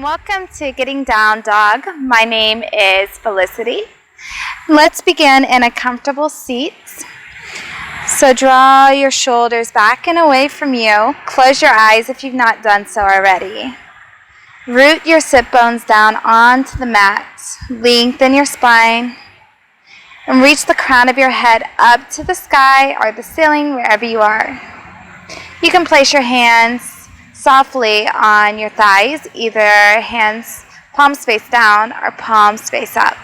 Welcome to Getting Down Dog. My name is Felicity. Let's begin in a comfortable seat. So draw your shoulders back and away from you. Close your eyes if you've not done so already. Root your sit bones down onto the mat. Lengthen your spine. And reach the crown of your head up to the sky or the ceiling, wherever you are. You can place your hands softly on your thighs, either hands palms face down or palms face up.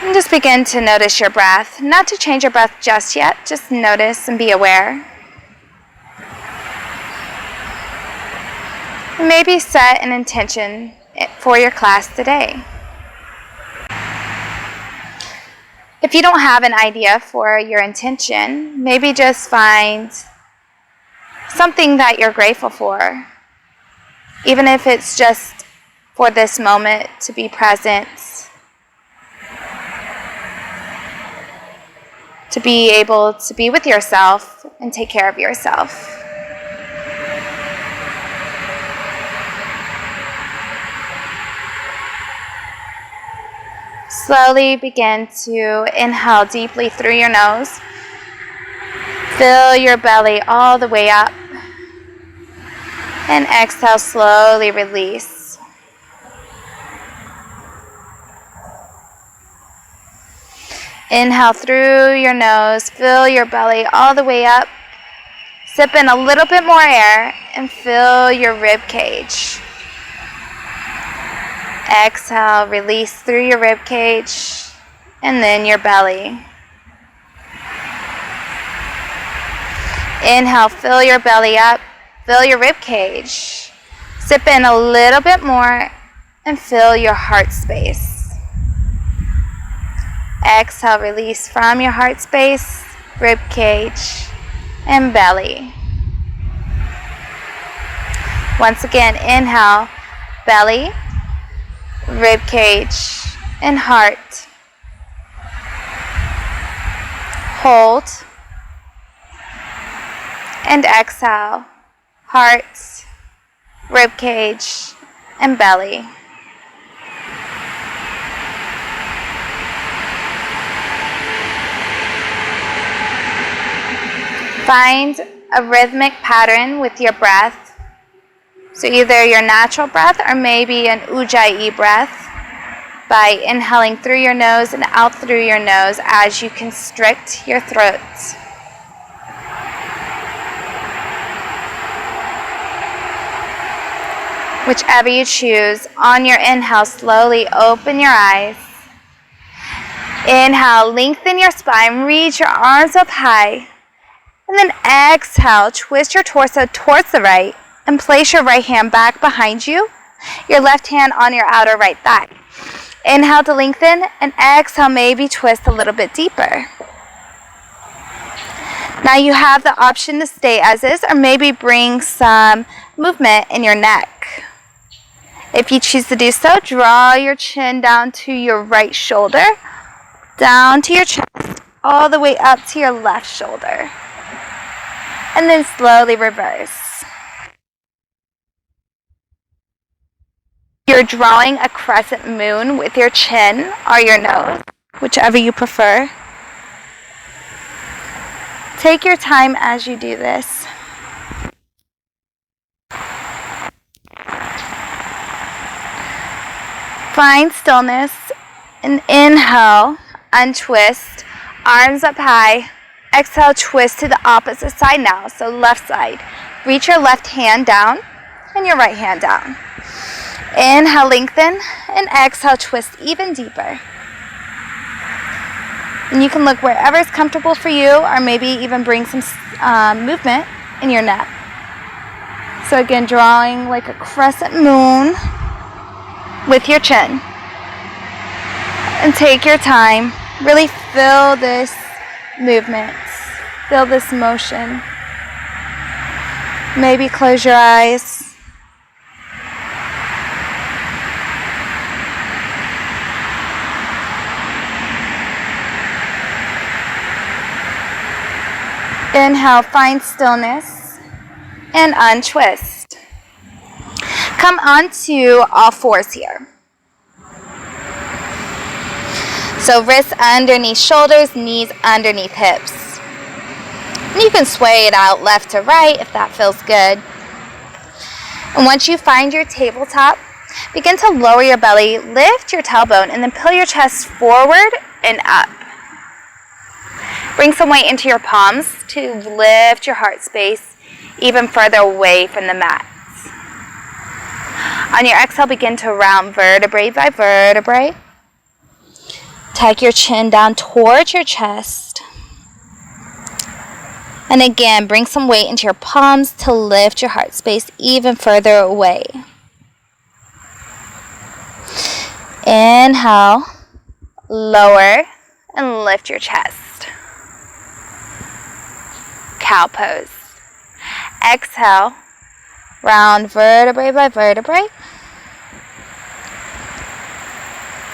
And just begin to notice your breath. Not to change your breath just yet, just notice and be aware. And maybe set an intention for your class today. If you don't have an idea for your intention, maybe just find something that you're grateful for, even if it's just for this moment to be present, to be able to be with yourself and take care of yourself. Slowly begin to inhale deeply through your nose. Fill your belly all the way up. And exhale, slowly release. Inhale through your nose, fill your belly all the way up. Sip in a little bit more air and fill your rib cage. Exhale, release through your rib cage and then your belly. Inhale, fill your belly up. Fill your rib cage. Sip in a little bit more and fill your heart space. Exhale, release from your heart space, rib cage, and belly. Once again, inhale, belly, rib cage, and heart. Hold. And exhale. Heart, rib cage, and belly. Find a rhythmic pattern with your breath. So either your natural breath or maybe an ujjayi breath by inhaling through your nose and out through your nose as you constrict your throat. Whichever you choose, on your inhale, slowly open your eyes. Inhale, lengthen your spine, reach your arms up high. And then exhale, twist your torso towards the right and place your right hand back behind you, your left hand on your outer right thigh. Inhale to lengthen and exhale, maybe twist a little bit deeper. Now you have the option to stay as is or maybe bring some movement in your neck. If you choose to do so, draw your chin down to your right shoulder, down to your chest, all the way up to your left shoulder. And then slowly reverse. You're drawing a crescent moon with your chin or your nose, whichever you prefer. Take your time as you do this. Find stillness and inhale, untwist, arms up high. Exhale, twist to the opposite side now, so left side. Reach your left hand down and your right hand down. Inhale, lengthen, and exhale, twist even deeper. And you can look wherever is comfortable for you or maybe even bring some movement in your neck. So again, drawing like a crescent moon with your chin. And take your time. Really feel this movement. Feel this motion. Maybe close your eyes. Inhale, find stillness and untwist. Come onto all fours here. So wrists underneath shoulders, knees underneath hips. And you can sway it out left to right if that feels good. And once you find your tabletop, begin to lower your belly, lift your tailbone, and then pull your chest forward and up. Bring some weight into your palms to lift your heart space even further away from the mat. On your exhale, begin to round vertebrae by vertebrae. Tuck your chin down towards your chest. And again, bring some weight into your palms to lift your heart space even further away. Inhale, lower, and lift your chest. Cow pose. Exhale, round vertebrae by vertebrae.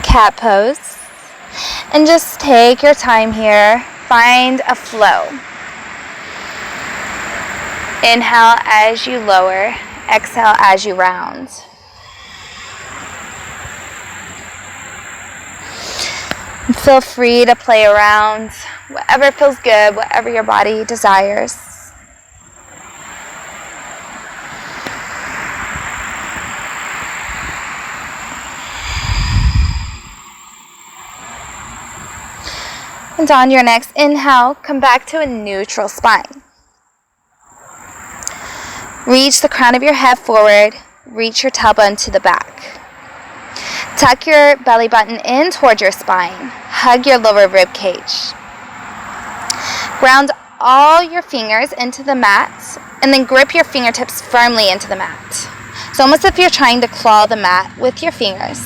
Cat pose. And just take your time here. Find a flow. Inhale as you lower. Exhale as you round. And feel free to play around. Whatever feels good, whatever your body desires. And on your next inhale, come back to a neutral spine. Reach the crown of your head forward. Reach your tailbone to the back. Tuck your belly button in towards your spine. Hug your lower rib cage. Ground all your fingers into the mat and then grip your fingertips firmly into the mat. It's almost as if you're trying to claw the mat with your fingers.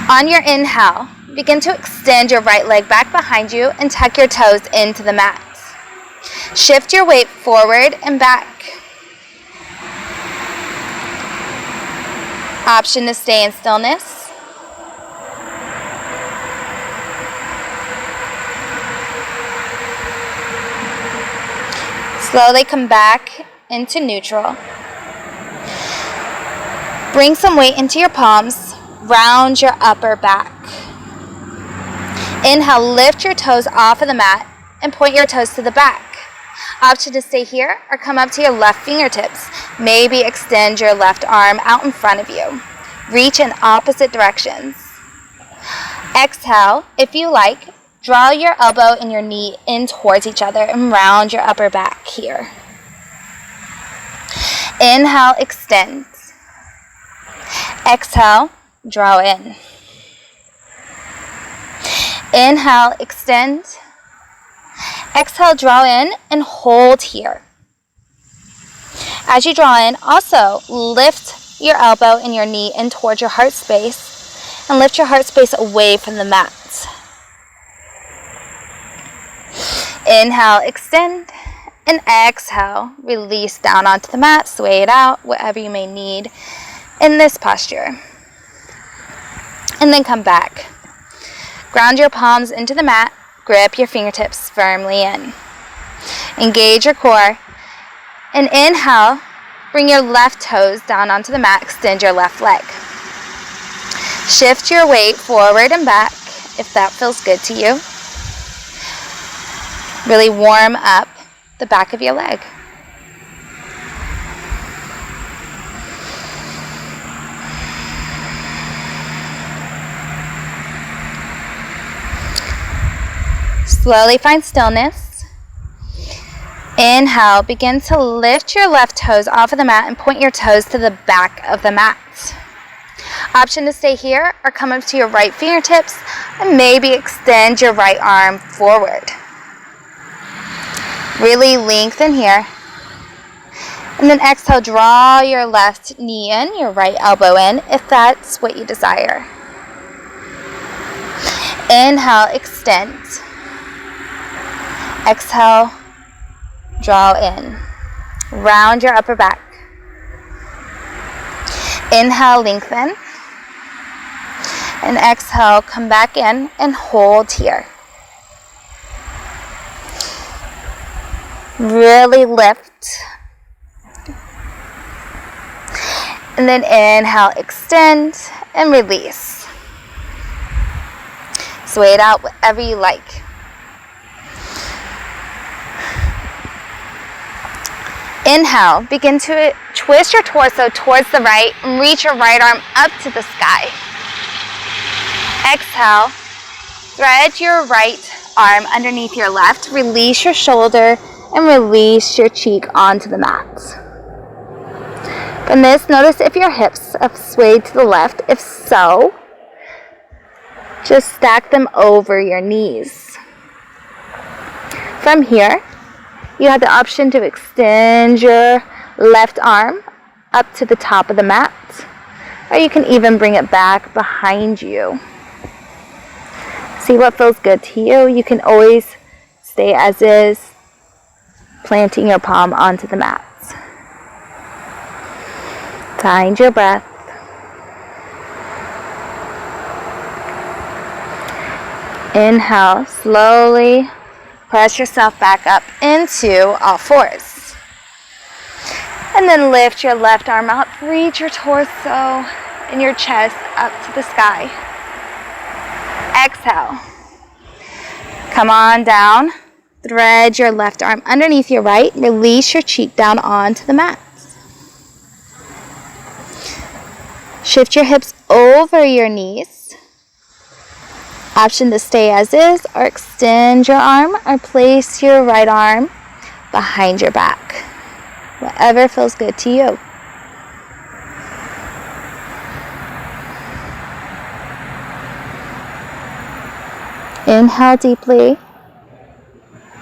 On your inhale, begin to extend your right leg back behind you and tuck your toes into the mat. Shift your weight forward and back. Option to stay in stillness. Slowly come back into neutral. Bring some weight into your palms. Round your upper back. Inhale, lift your toes off of the mat and point your toes to the back. Option to stay here or come up to your left fingertips. Maybe extend your left arm out in front of you. Reach in opposite directions. Exhale, if you like, draw your elbow and your knee in towards each other and round your upper back here. Inhale, extend. Exhale, draw in. Inhale, extend. Exhale, draw in and hold here. As you draw in, also lift your elbow and your knee in towards your heart space and lift your heart space away from the mat. Inhale, extend, and exhale, release down onto the mat, sway it out, whatever you may need in this posture. And then come back. Ground your palms into the mat. Grip your fingertips firmly in. Engage your core. And inhale, bring your left toes down onto the mat. Extend your left leg. Shift your weight forward and back if that feels good to you. Really warm up the back of your leg. Slowly find stillness. Inhale, begin to lift your left toes off of the mat and point your toes to the back of the mat. Option to stay here or come up to your right fingertips and maybe extend your right arm forward. Really lengthen here. And then exhale, draw your left knee in, your right elbow in, if that's what you desire. Inhale, extend. Exhale, draw in. Round your upper back. Inhale, lengthen. And exhale, come back in and hold here. Really lift. And then inhale, extend, and release. Sway it out whatever you like. Inhale, begin to twist your torso towards the right and reach your right arm up to the sky. Exhale, thread your right arm underneath your left, release your shoulder, and release your cheek onto the mat. From this, notice if your hips have swayed to the left. If so, just stack them over your knees. From here, you have the option to extend your left arm up to the top of the mat, or you can even bring it back behind you. See what feels good to you. You can always stay as is, planting your palm onto the mat. Find your breath. Inhale, slowly press yourself back up into all fours. And then lift your left arm up, reach your torso and your chest up to the sky. Exhale. Come on down. Thread your left arm underneath your right. Release your cheek down onto the mat. Shift your hips over your knees. Option to stay as is, or extend your arm, or place your right arm behind your back. Whatever feels good to you. Inhale deeply.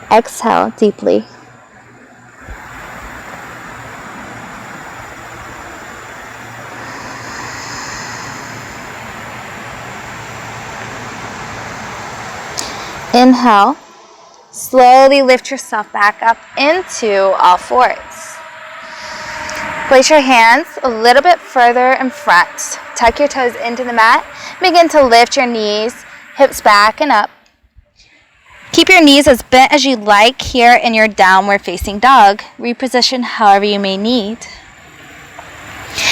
Exhale deeply. Inhale, slowly lift yourself back up into all fours. Place your hands a little bit further in front. Tuck your toes into the mat. Begin to lift your knees, hips back and up. Keep your knees as bent as you like here in your downward facing dog. Reposition however you may need.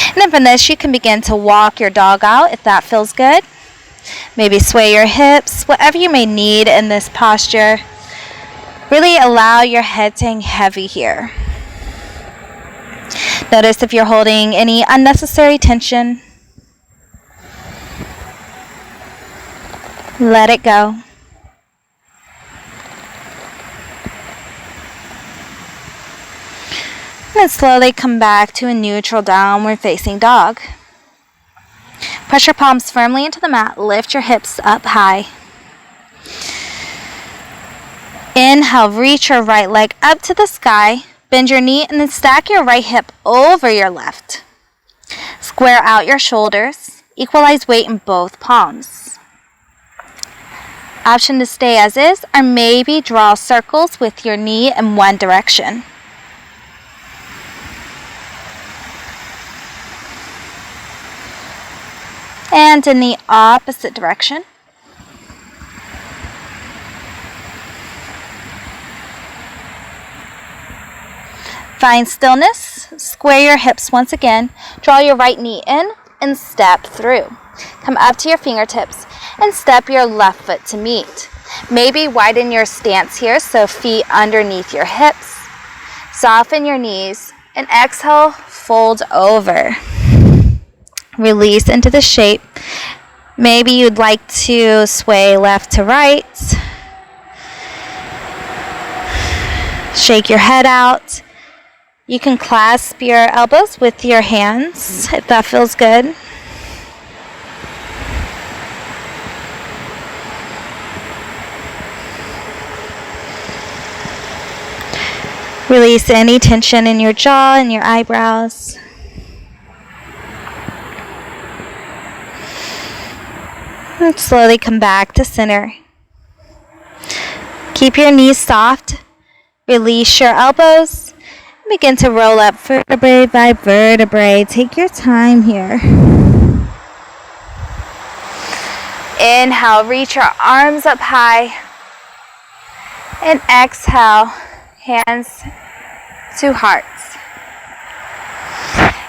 And then from this, you can begin to walk your dog out if that feels good. Maybe sway your hips, whatever you may need in this posture. Really allow your head to hang heavy here. Notice if you're holding any unnecessary tension. Let it go. And then slowly come back to a neutral downward facing dog. Press your palms firmly into the mat. Lift your hips up high. Inhale, reach your right leg up to the sky. Bend your knee and then stack your right hip over your left. Square out your shoulders. Equalize weight in both palms. Option to stay as is, or maybe draw circles with your knee in one direction. And in the opposite direction. Find stillness. Square your hips once again. Draw your right knee in and step through. Come up to your fingertips and step your left foot to meet. Maybe widen your stance here, so feet underneath your hips. Soften your knees and exhale, fold over. Release into the shape. Maybe you'd like to sway left to right. Shake your head out. You can clasp your elbows with your hands if that feels good. Release any tension in your jaw and your eyebrows. And slowly come back to center. Keep your knees soft. Release your elbows. Begin to roll up vertebrae by vertebrae. Take your time here. Inhale, reach your arms up high. And exhale, hands to hearts.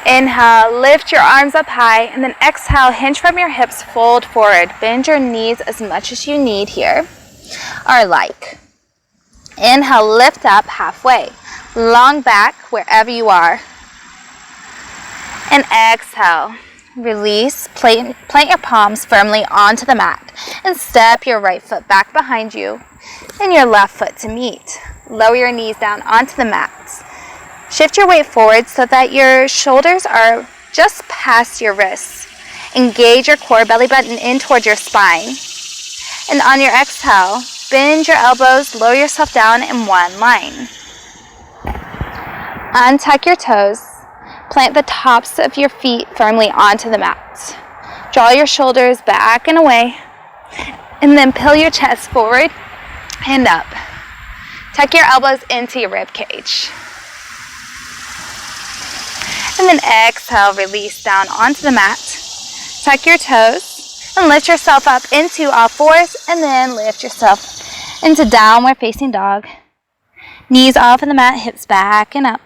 Inhale, lift your arms up high, and then exhale, hinge from your hips, fold forward. Bend your knees as much as you need here, or like. Inhale, lift up halfway. Long back wherever you are. And exhale, release, plant your palms firmly onto the mat, and step your right foot back behind you, and your left foot to meet. Lower your knees down onto the mat. Shift your weight forward so that your shoulders are just past your wrists. Engage your core, belly button in towards your spine. And on your exhale, bend your elbows, lower yourself down in one line. Untuck your toes. Plant the tops of your feet firmly onto the mat. Draw your shoulders back and away. And then peel your chest forward and up. Tuck your elbows into your rib cage. And then exhale, release down onto the mat. Tuck your toes and lift yourself up into all fours, and then lift yourself into downward facing dog. Knees off of the mat, hips back and up.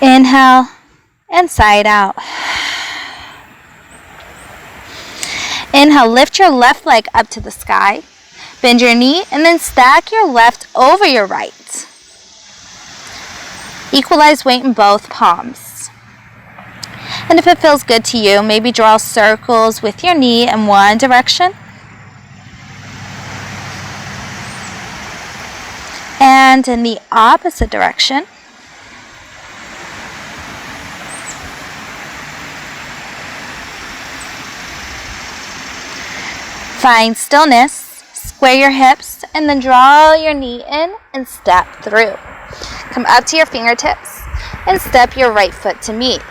Inhale and side out. Inhale, lift your left leg up to the sky. Bend your knee and then stack your left over your right. Equalize weight in both palms. And if it feels good to you, maybe draw circles with your knee in one direction. And in the opposite direction. Find stillness, square your hips, and then draw your knee in and step through. Come up to your fingertips and step your right foot to meet.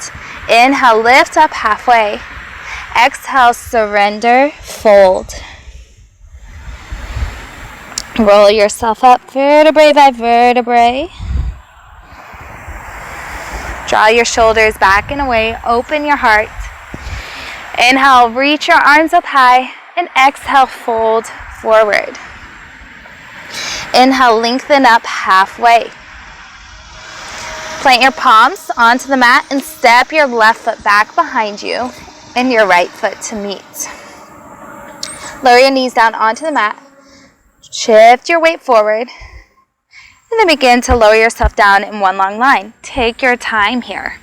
Inhale, lift up halfway. Exhale, surrender, fold. Roll yourself up vertebrae by vertebrae. Draw your shoulders back and away, open your heart. Inhale, reach your arms up high. And exhale, fold forward. Inhale, lengthen up halfway. Plant your palms onto the mat and step your left foot back behind you and your right foot to meet. Lower your knees down onto the mat. Shift your weight forward. And then begin to lower yourself down in one long line. Take your time here.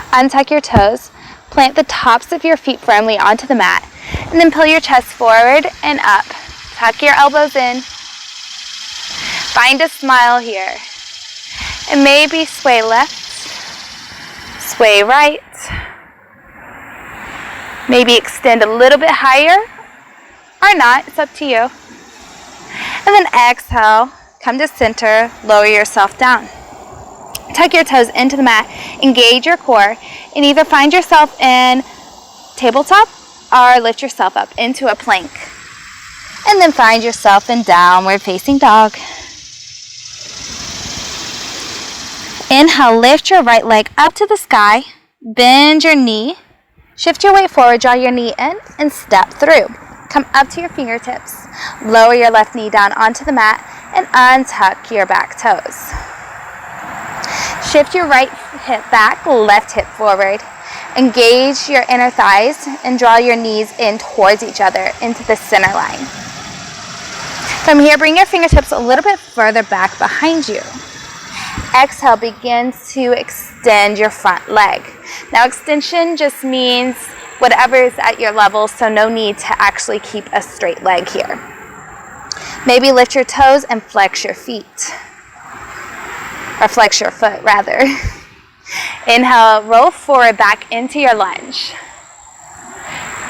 Untuck your toes. Plant the tops of your feet firmly onto the mat, and then pull your chest forward and up. Tuck your elbows in. Find a smile here. And maybe sway left, sway right. Maybe extend a little bit higher, or not, it's up to you. And then exhale, come to center, lower yourself down. Tuck your toes into the mat, engage your core, and either find yourself in tabletop or lift yourself up into a plank. And then find yourself in downward facing dog. Inhale, lift your right leg up to the sky, bend your knee, shift your weight forward, draw your knee in, and step through. Come up to your fingertips, lower your left knee down onto the mat, and untuck your back toes. Shift your right hip back, left hip forward. Engage your inner thighs and draw your knees in towards each other into the center line. From here, bring your fingertips a little bit further back behind you. Exhale, begin to extend your front leg. Now, extension just means whatever is at your level, so no need to actually keep a straight leg here. Maybe lift your toes and flex your feet. Or flex your foot, rather. Inhale, roll forward back into your lunge.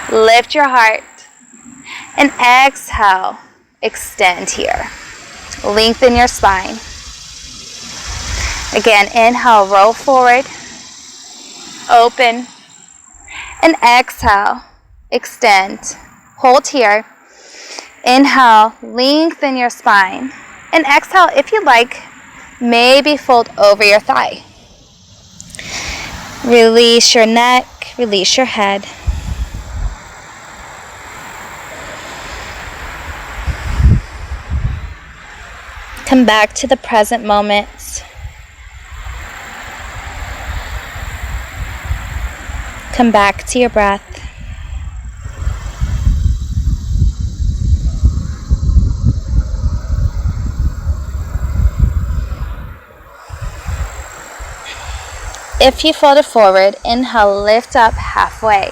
Lift your heart. And exhale, extend here. Lengthen your spine. Again, inhale, roll forward. Open. And exhale, extend. Hold here. Inhale, lengthen your spine. And exhale, if you like, maybe fold over your thigh. Release your neck, release your head. Come back to the present moment. Come back to your breath. If you folded forward, inhale, lift up halfway.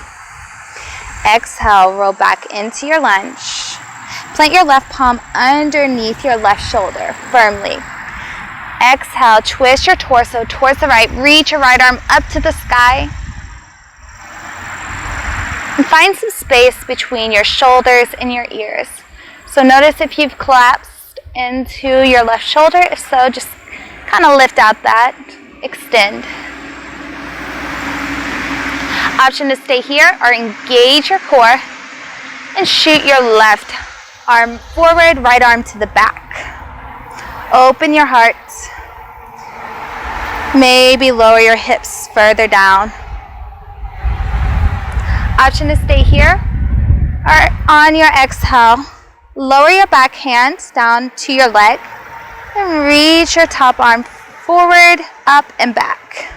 Exhale, roll back into your lunge. Plant your left palm underneath your left shoulder firmly. Exhale, twist your torso towards the right. Reach your right arm up to the sky. And find some space between your shoulders and your ears. So notice if you've collapsed into your left shoulder. If so, just kind of lift out that. Extend. Option to stay here or engage your core and shoot your left arm forward, right arm to the back. Open your heart. Maybe lower your hips further down. Option to stay here or on your exhale, lower your back hand down to your leg and reach your top arm forward, up and back.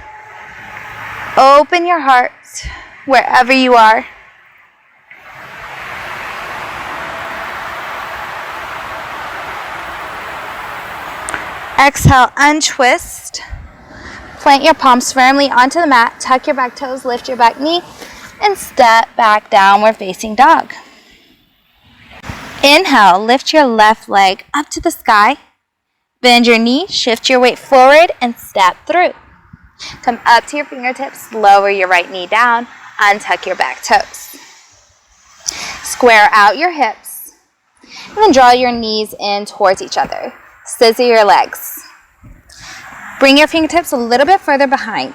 Open your heart wherever you are. Exhale, untwist. Plant your palms firmly onto the mat. Tuck your back toes, lift your back knee, and step back, downward facing dog. Inhale, lift your left leg up to the sky. Bend your knee, shift your weight forward, and step through. Come up to your fingertips, lower your right knee down, untuck your back toes. Square out your hips, and then draw your knees in towards each other. Scissor your legs. Bring your fingertips a little bit further behind.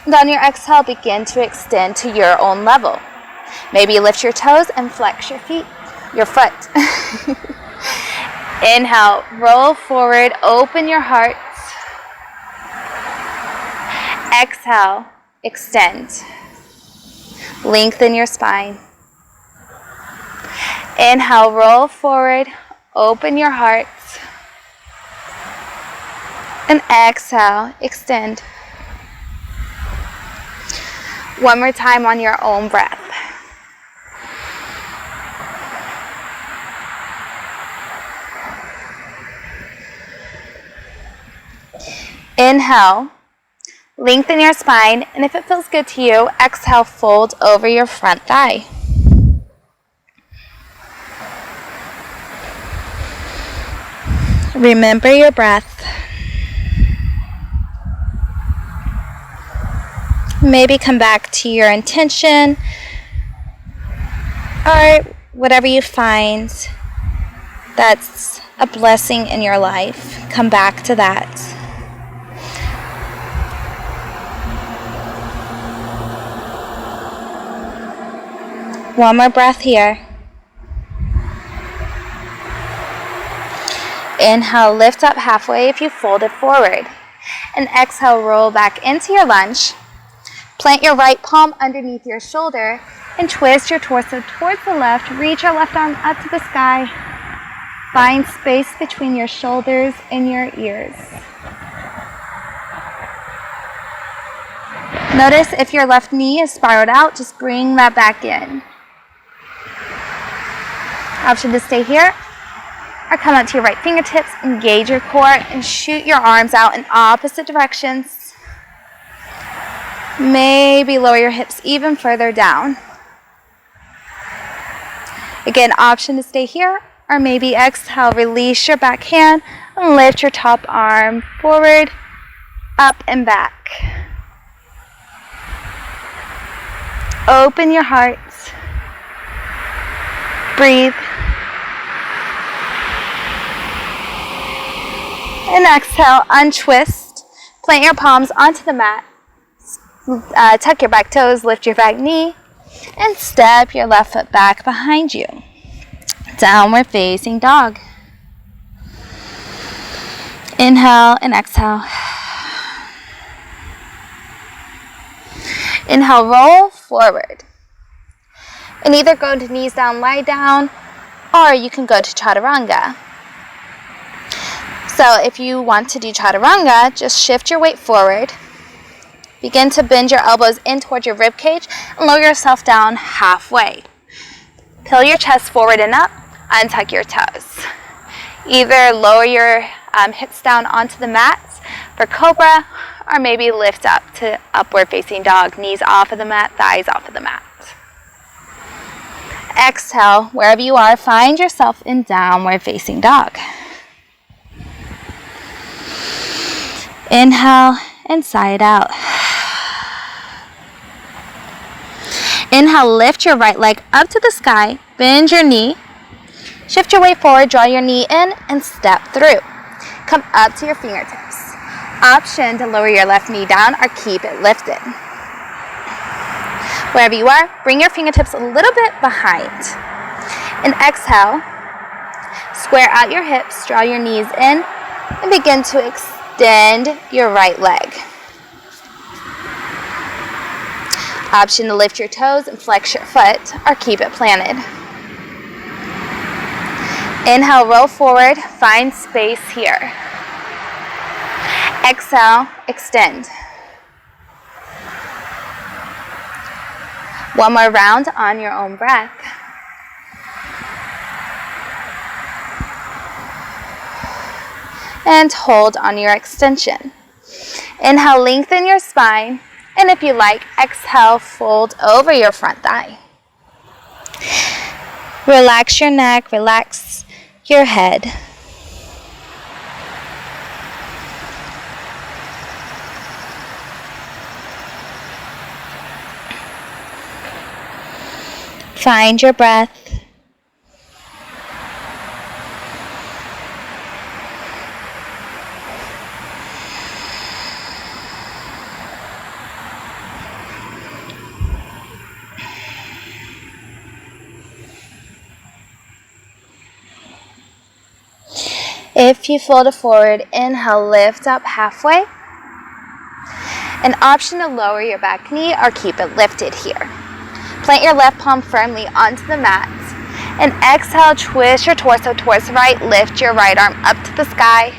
And on your exhale, begin to extend to your own level. Maybe lift your toes and flex your foot. Inhale, roll forward, open your heart. Exhale, extend. Lengthen your spine. Inhale, roll forward, open your heart. And exhale, extend. One more time on your own breath. Inhale, lengthen your spine, and if it feels good to you, exhale, fold over your front thigh. Remember your breath. Maybe come back to your intention or whatever you find that's a blessing in your life. Come back to that. One more breath here. Inhale, lift up halfway if you fold it forward. And exhale, roll back into your lunge. Plant your right palm underneath your shoulder and twist your torso towards the left. Reach your left arm up to the sky. Find space between your shoulders and your ears. Notice if your left knee is spiraled out, just bring that back in. Option to stay here or come up to your right fingertips, engage your core, and shoot your arms out in opposite directions. Maybe lower your hips even further down. Again, option to stay here, or maybe exhale, release your back hand and lift your top arm forward, up and back. Open your heart. Breathe. And exhale, untwist. Plant your palms onto the mat. Tuck your back toes, lift your back knee, and step your left foot back behind you. Downward facing dog. Inhale and exhale. Inhale, roll forward. And either go to knees down, lie down, or you can go to chaturanga. So if you want to do chaturanga, just shift your weight forward. Begin to bend your elbows in towards your rib cage and lower yourself down halfway. Peel your chest forward and up, untuck your toes. Either lower your hips down onto the mat for cobra, or maybe lift up to upward facing dog, knees off of the mat, thighs off of the mat. Exhale, wherever you are, find yourself in downward facing dog. Inhale and sigh it out. Inhale, lift your right leg up to the sky, bend your knee, shift your weight forward, draw your knee in, and step through. Come up to your fingertips. Option to lower your left knee down or keep it lifted. Wherever you are, bring your fingertips a little bit behind. And exhale, square out your hips, draw your knees in, and begin to extend your right leg. Option to lift your toes and flex your foot or keep it planted. Inhale, roll forward, find space here. Exhale, extend. One more round on your own breath. And hold on your extension. Inhale, lengthen your spine. And if you like, exhale, fold over your front thigh. Relax your neck, relax your head. Find your breath. If you fold it forward, inhale, lift up halfway. An option to lower your back knee or keep it lifted here. Plant your left palm firmly onto the mat. And exhale, twist your torso towards the right. Lift your right arm up to the sky.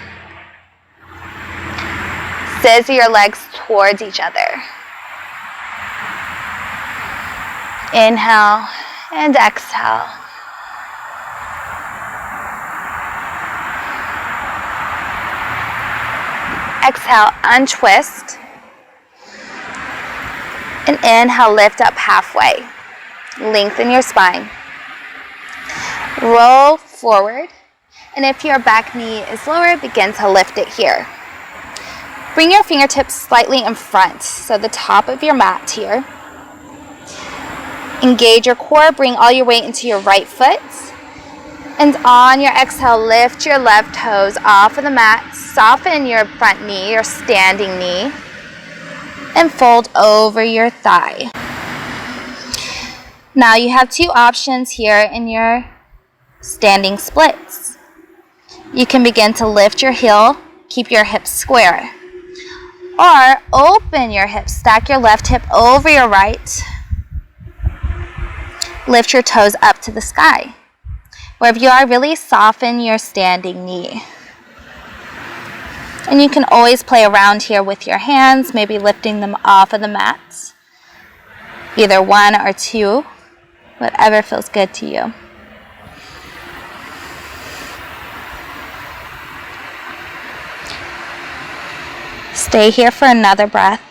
Scissor your legs towards each other. Inhale and exhale. Exhale, untwist. And inhale, lift up halfway. Lengthen your spine. Roll forward. And if your back knee is lower, begin to lift it here. Bring your fingertips slightly in front, so the top of your mat here. Engage your core, bring all your weight into your right foot. And on your exhale, lift your left toes off of the mat. Soften your front knee, your standing knee. And fold over your thigh. Now you have two options here in your standing splits. You can begin to lift your heel, keep your hips square. Or open your hips, stack your left hip over your right. Lift your toes up to the sky. Wherever you are, really soften your standing knee. And you can always play around here with your hands, maybe lifting them off of the mat. Either one or two, whatever feels good to you. Stay here for another breath.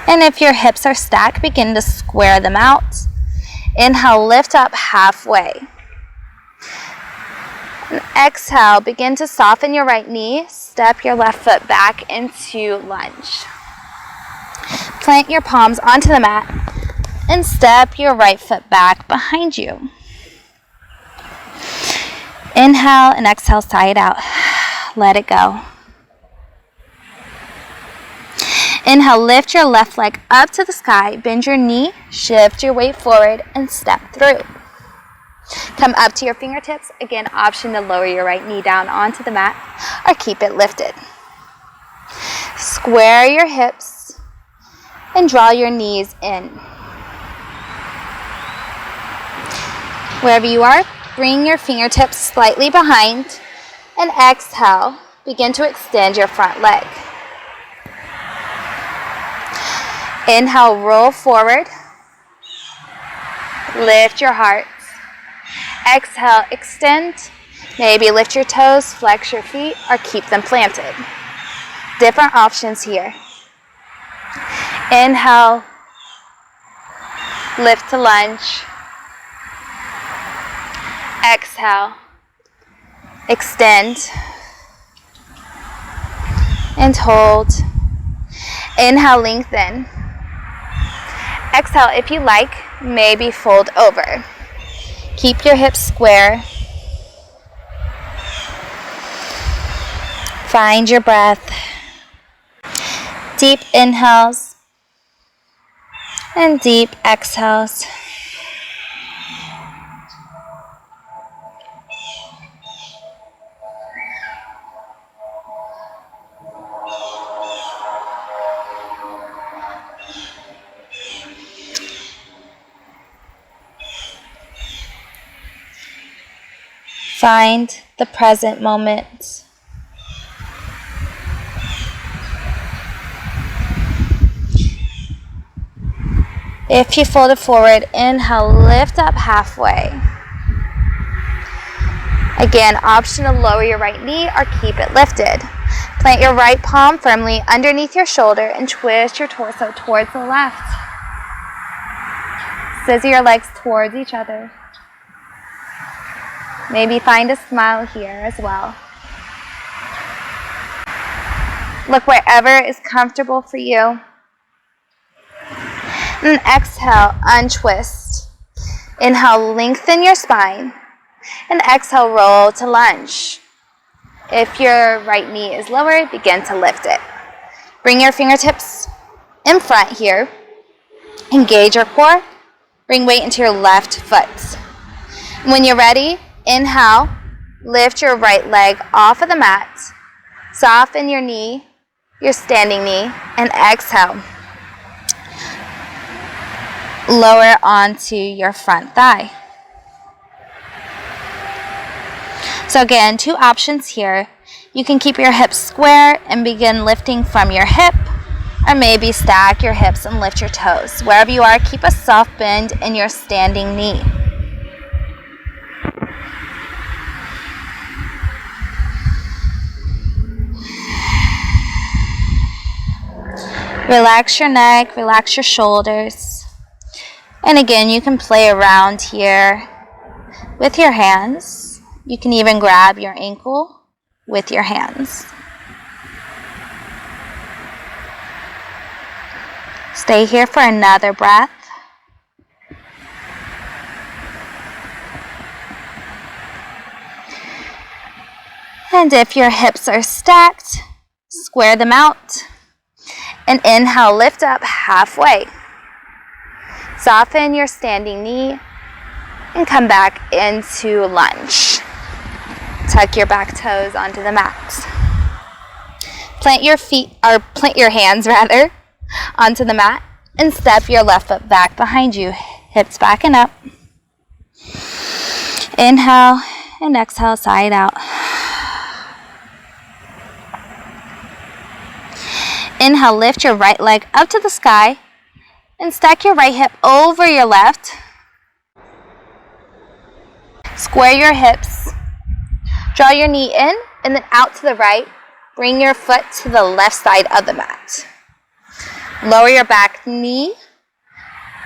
And if your hips are stacked, begin to square them out. Inhale, lift up halfway. And exhale, begin to soften your right knee. Step your left foot back into lunge. Plant your palms onto the mat and step your right foot back behind you. Inhale and exhale, sigh it out. Let it go. Inhale, lift your left leg up to the sky, bend your knee, shift your weight forward, and step through. Come up to your fingertips. Again, option to lower your right knee down onto the mat or keep it lifted. Square your hips and draw your knees in. Wherever you are, bring your fingertips slightly behind and exhale. Begin to extend your front leg. Inhale, roll forward. Lift your heart. Exhale, extend. Maybe lift your toes, flex your feet, or keep them planted. Different options here. Inhale, lift to lunge. Exhale, extend, and hold. Inhale, lengthen. Exhale, if you like, maybe fold over. Keep your hips square. Find your breath. Deep inhales and deep exhales. Find the present moment. If you fold it forward, inhale, lift up halfway. Again, option to lower your right knee or keep it lifted. Plant your right palm firmly underneath your shoulder and twist your torso towards the left. Scissor your legs towards each other. Maybe find a smile here as well. Look wherever is comfortable for you. And exhale, untwist. Inhale, lengthen your spine. And exhale, roll to lunge. If your right knee is lower, begin to lift it. Bring your fingertips in front here. Engage your core. Bring weight into your left foot. When you're ready, inhale, lift your right leg off of the mat. Soften your knee, your standing knee, and exhale. Lower onto your front thigh. So again, two options here. You can keep your hips square and begin lifting from your hip, or maybe stack your hips and lift your toes. Wherever you are, keep a soft bend in your standing knee. Relax your neck, relax your shoulders. And again, you can play around here with your hands. You can even grab your ankle with your hands. Stay here for another breath. And if your hips are stacked, square them out. And inhale, lift up halfway. Soften your standing knee and come back into lunge. Tuck your back toes onto the mat. Plant your hands onto the mat and step your left foot back behind you. Hips back and up. Inhale and exhale, side out. Inhale, lift your right leg up to the sky and stack your right hip over your left. Square your hips. Draw your knee in and then out to the right. Bring your foot to the left side of the mat. Lower your back knee.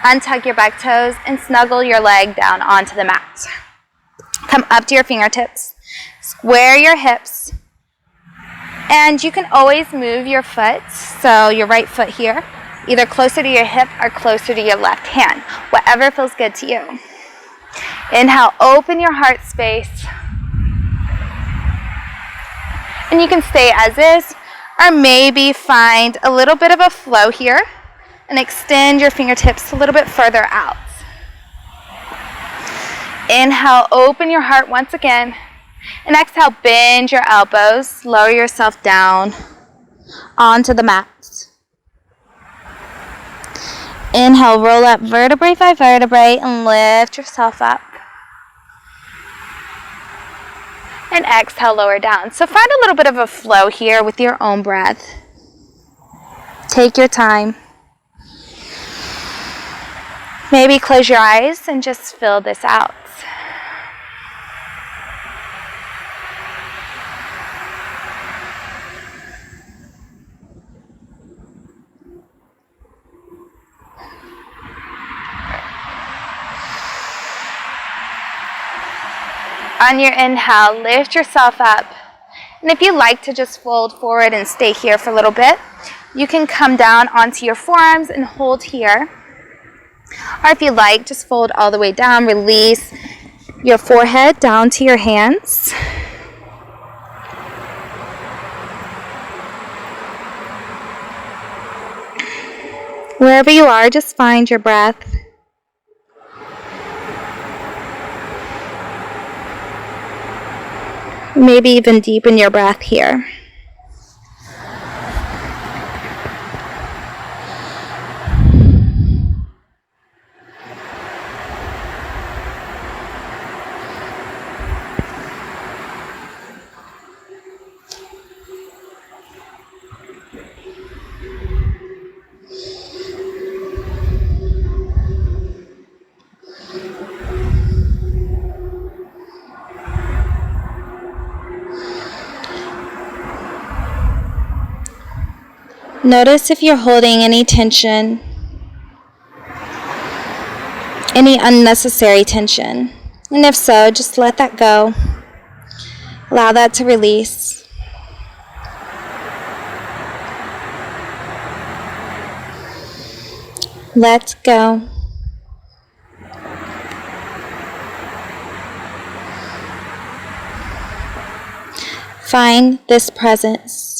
Untuck your back toes and snuggle your leg down onto the mat. Come up to your fingertips. Square your hips. And you can always move your foot, so your right foot here, either closer to your hip or closer to your left hand, whatever feels good to you. Inhale, open your heart space. And you can stay as is, or maybe find a little bit of a flow here and extend your fingertips a little bit further out. Inhale, open your heart once again. And exhale, bend your elbows, lower yourself down onto the mat. Inhale, roll up vertebrae by vertebrae and lift yourself up. And exhale, lower down. So find a little bit of a flow here with your own breath. Take your time. Maybe close your eyes and just fill this out. On your inhale, lift yourself up. And if you like to just fold forward and stay here for a little bit, you can come down onto your forearms and hold here. Or if you like, just fold all the way down, release your forehead down to your hands. Wherever you are, just find your breath. Maybe even deepen your breath here. Notice if you're holding any tension, any unnecessary tension. And if so, just let that go. Allow that to release. Let go. Find this presence.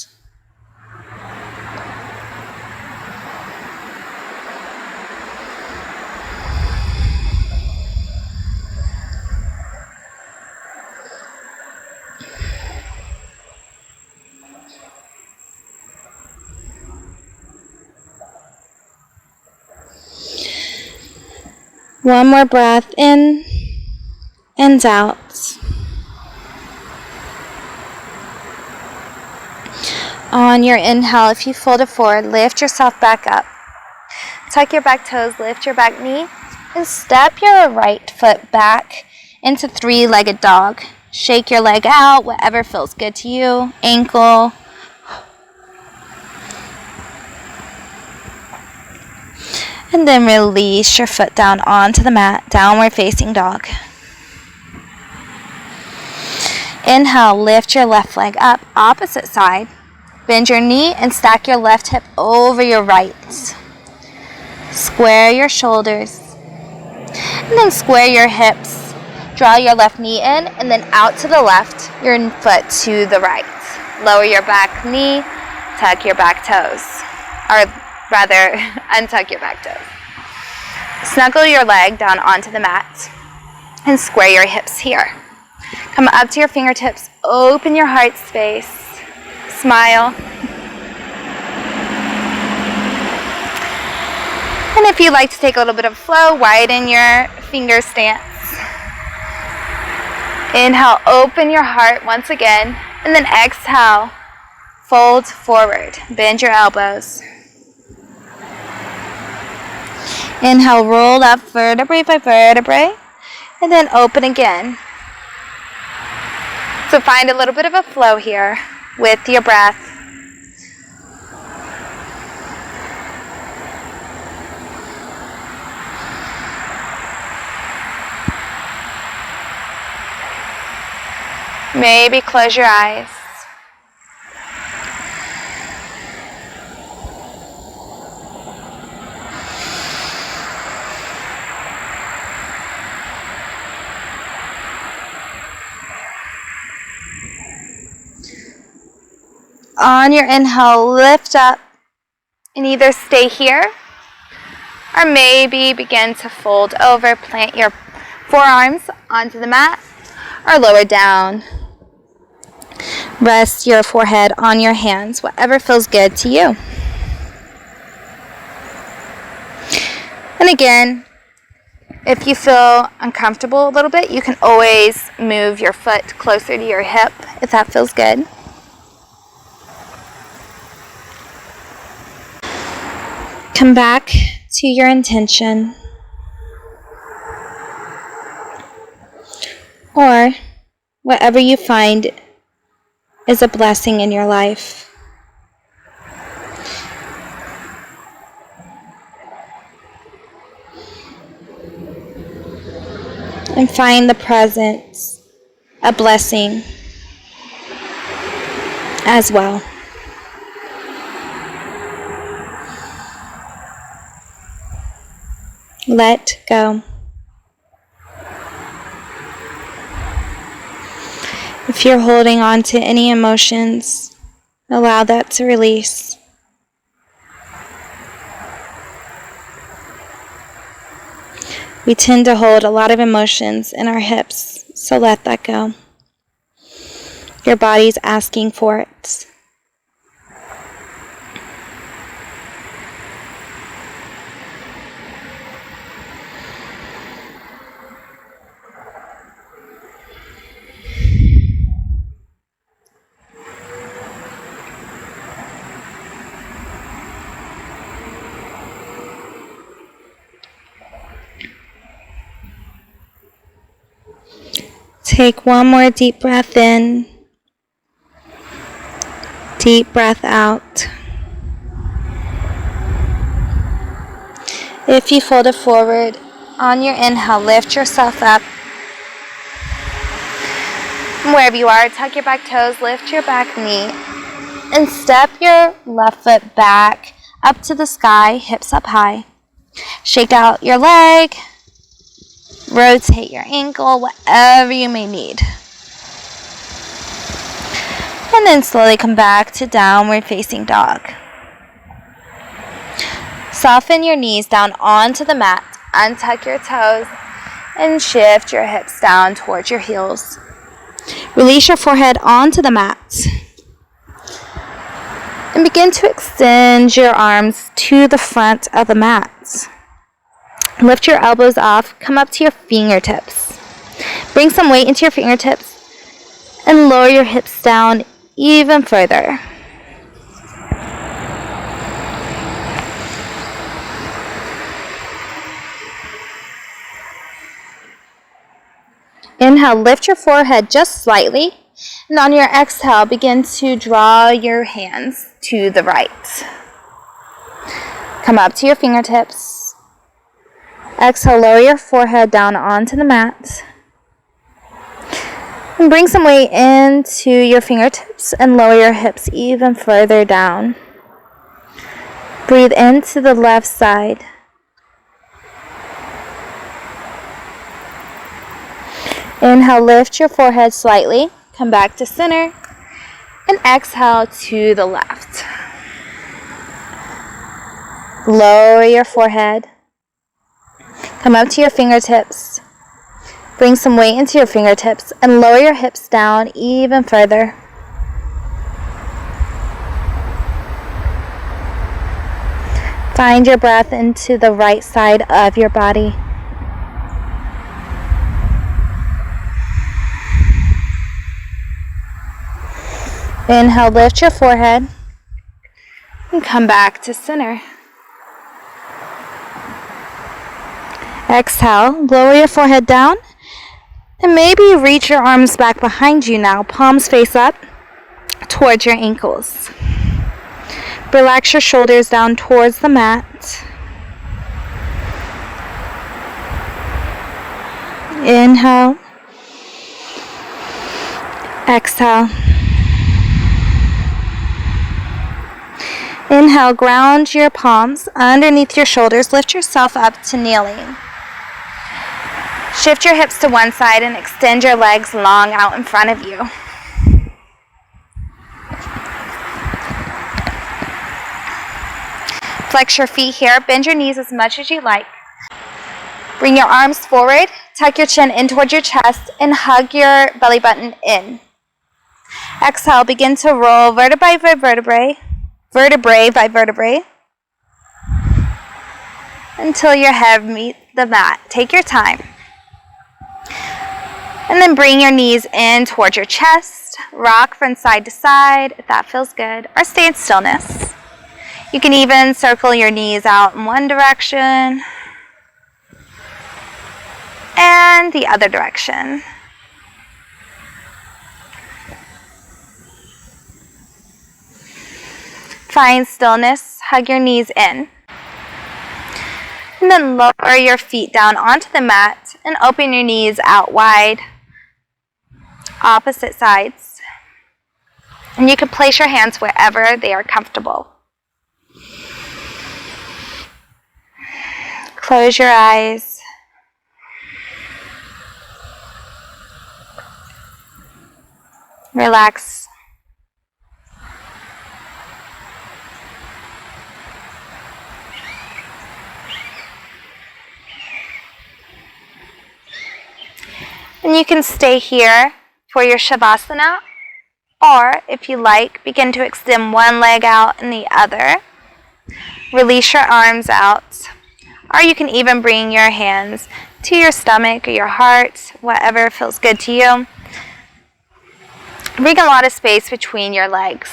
One more breath in and out. On your inhale, if you fold it forward, lift yourself back up. Tuck your back toes, lift your back knee, and step your right foot back into three-legged dog. Shake your leg out, whatever feels good to you. Ankle. And then release your foot down onto the mat, downward facing dog. Inhale, lift your left leg up, opposite side. Bend your knee and stack your left hip over your right. Square your shoulders. And then square your hips. Draw your left knee in and then out to the left, your foot to the right. Lower your back knee, tuck your back toes. Or rather, untuck your back toes. Snuggle your leg down onto the mat and square your hips here. Come up to your fingertips, open your heart space, smile. And if you'd like to take a little bit of flow, widen your finger stance. Inhale, open your heart once again, and then exhale, fold forward, bend your elbows. Inhale, roll up vertebrae by vertebrae, and then open again. So find a little bit of a flow here with your breath. Maybe close your eyes. On your inhale, lift up and either stay here or maybe begin to fold over, plant your forearms onto the mat or lower down. Rest your forehead on your hands, whatever feels good to you. And again, If you feel uncomfortable a little bit, you can always move your foot closer to your hip if that feels good. Come back to your intention, or whatever you find is a blessing in your life. And find the presence a blessing as well. Let go. If you're holding on to any emotions, allow that to release. We tend to hold a lot of emotions in our hips, so let that go. Your body's asking for it. Take one more deep breath in, deep breath out. If you fold it forward, on your inhale, lift yourself up. Wherever you are, tuck your back toes, lift your back knee, and step your left foot back up to the sky, hips up high. Shake out your leg. Rotate your ankle, whatever you may need. And then slowly come back to downward facing dog. Soften your knees down onto the mat. Untuck your toes and shift your hips down towards your heels. Release your forehead onto the mat. And begin to extend your arms to the front of the mat. Lift your elbows off, come up to your fingertips. Bring some weight into your fingertips and lower your hips down even further. Inhale, lift your forehead just slightly, and on your exhale, begin to draw your hands to the right. Come up to your fingertips. Exhale, lower your forehead down onto the mat. And bring some weight into your fingertips and lower your hips even further down. Breathe into the left side. Inhale, lift your forehead slightly. Come back to center. And exhale to the left. Lower your forehead. Come up to your fingertips. Bring some weight into your fingertips and lower your hips down even further. Find your breath into the right side of your body. Inhale, lift your forehead and come back to center. Exhale, lower your forehead down and maybe reach your arms back behind you now, palms face up towards your ankles. Relax your shoulders down towards the mat. Inhale. Exhale. Inhale, ground your palms underneath your shoulders. Lift yourself up to kneeling. Shift your hips to one side and extend your legs long out in front of you. Flex your feet here. Bend your knees as much as you like. Bring your arms forward. Tuck your chin in towards your chest and hug your belly button in. Exhale, begin to roll vertebrae by vertebrae, vertebrae by vertebrae, until your head meets the mat. Take your time. And then bring your knees in towards your chest. Rock from side to side if that feels good. Or stay in stillness. You can even circle your knees out in one direction and the other direction. Find stillness. Hug your knees in. And then lower your feet down onto the mat and open your knees out wide. Opposite sides. And you can place your hands wherever they are comfortable. Close your eyes. Relax. And you can stay here for your Shavasana, or if you like, begin to extend one leg out and the other. Release your arms out, or you can even bring your hands to your stomach or your heart, whatever feels good to you. Bring a lot of space between your legs.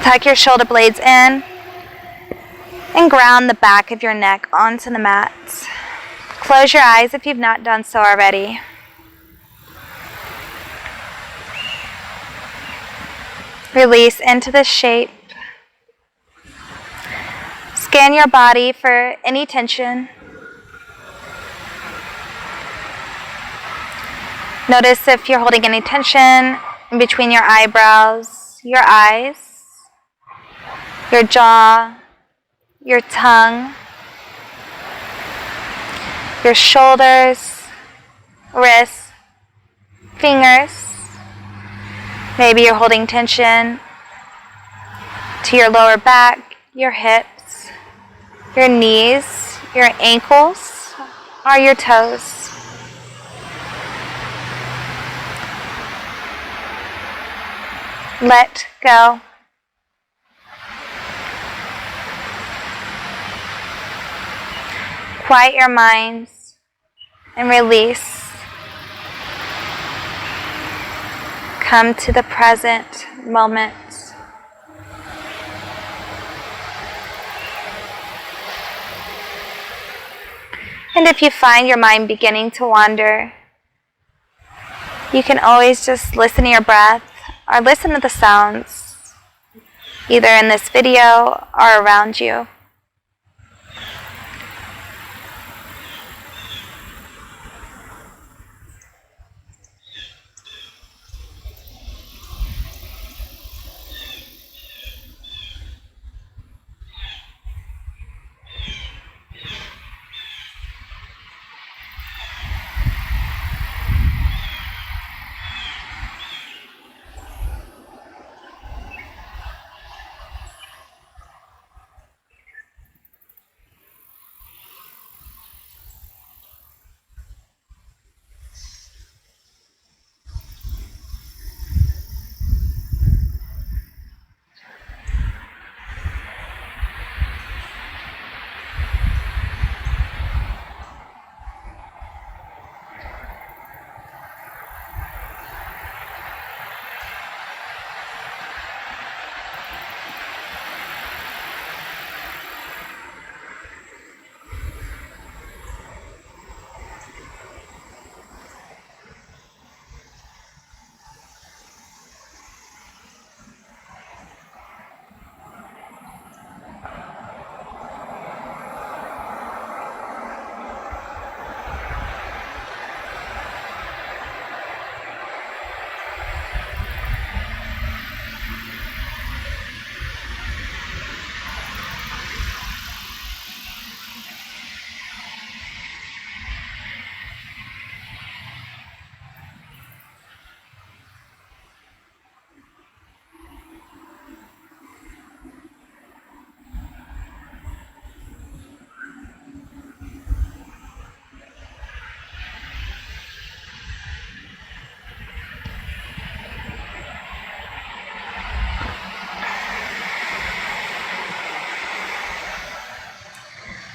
Tuck your shoulder blades in and ground the back of your neck onto the mat. Close your eyes if you've not done so already. Release into the shape. Scan your body for any tension. Notice if you're holding any tension in between your eyebrows, your eyes, your jaw, your tongue, your shoulders, wrists, fingers. Maybe you're holding tension to your lower back, your hips, your knees, your ankles, or your toes. Let go. Quiet your minds and release. Come to the present moment. And if you find your mind beginning to wander, you can always just listen to your breath or listen to the sounds, either in this video or around you.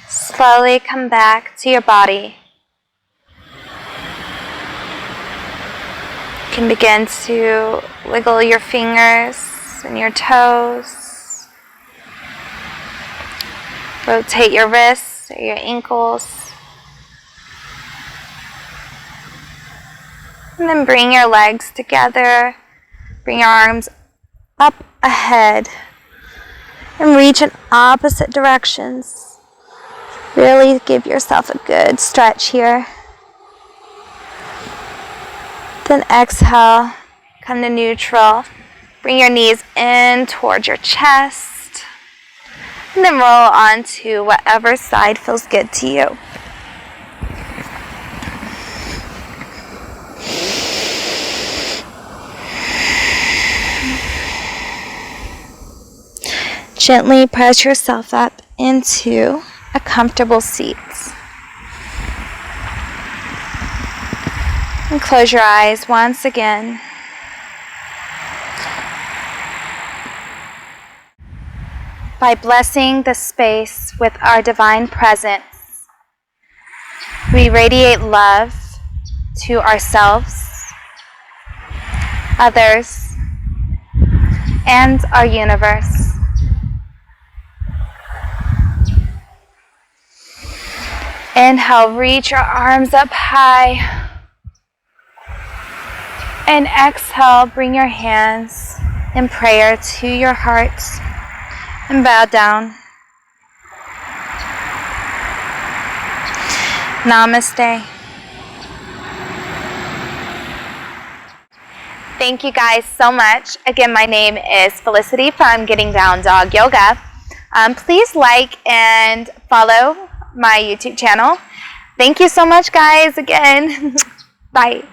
Slowly come back to your body. You can begin to wiggle your fingers and your toes. Rotate your wrists or your ankles. And then bring your legs together. Bring your arms up ahead. And reach in opposite directions. Really give yourself a good stretch here. Then exhale, come to neutral. Bring your knees in towards your chest. And then roll onto whatever side feels good to you. Gently press yourself up into a comfortable seat. And close your eyes once again. By blessing the space with our divine presence, we radiate love to ourselves, others, and our universe. Inhale, reach your arms up high. And exhale, bring your hands in prayer to your heart and bow down. Namaste. Thank you guys so much. Again, my name is Felicity from Getting Down Dog Yoga. Please like and follow my YouTube channel. Thank you so much, guys, again. Bye.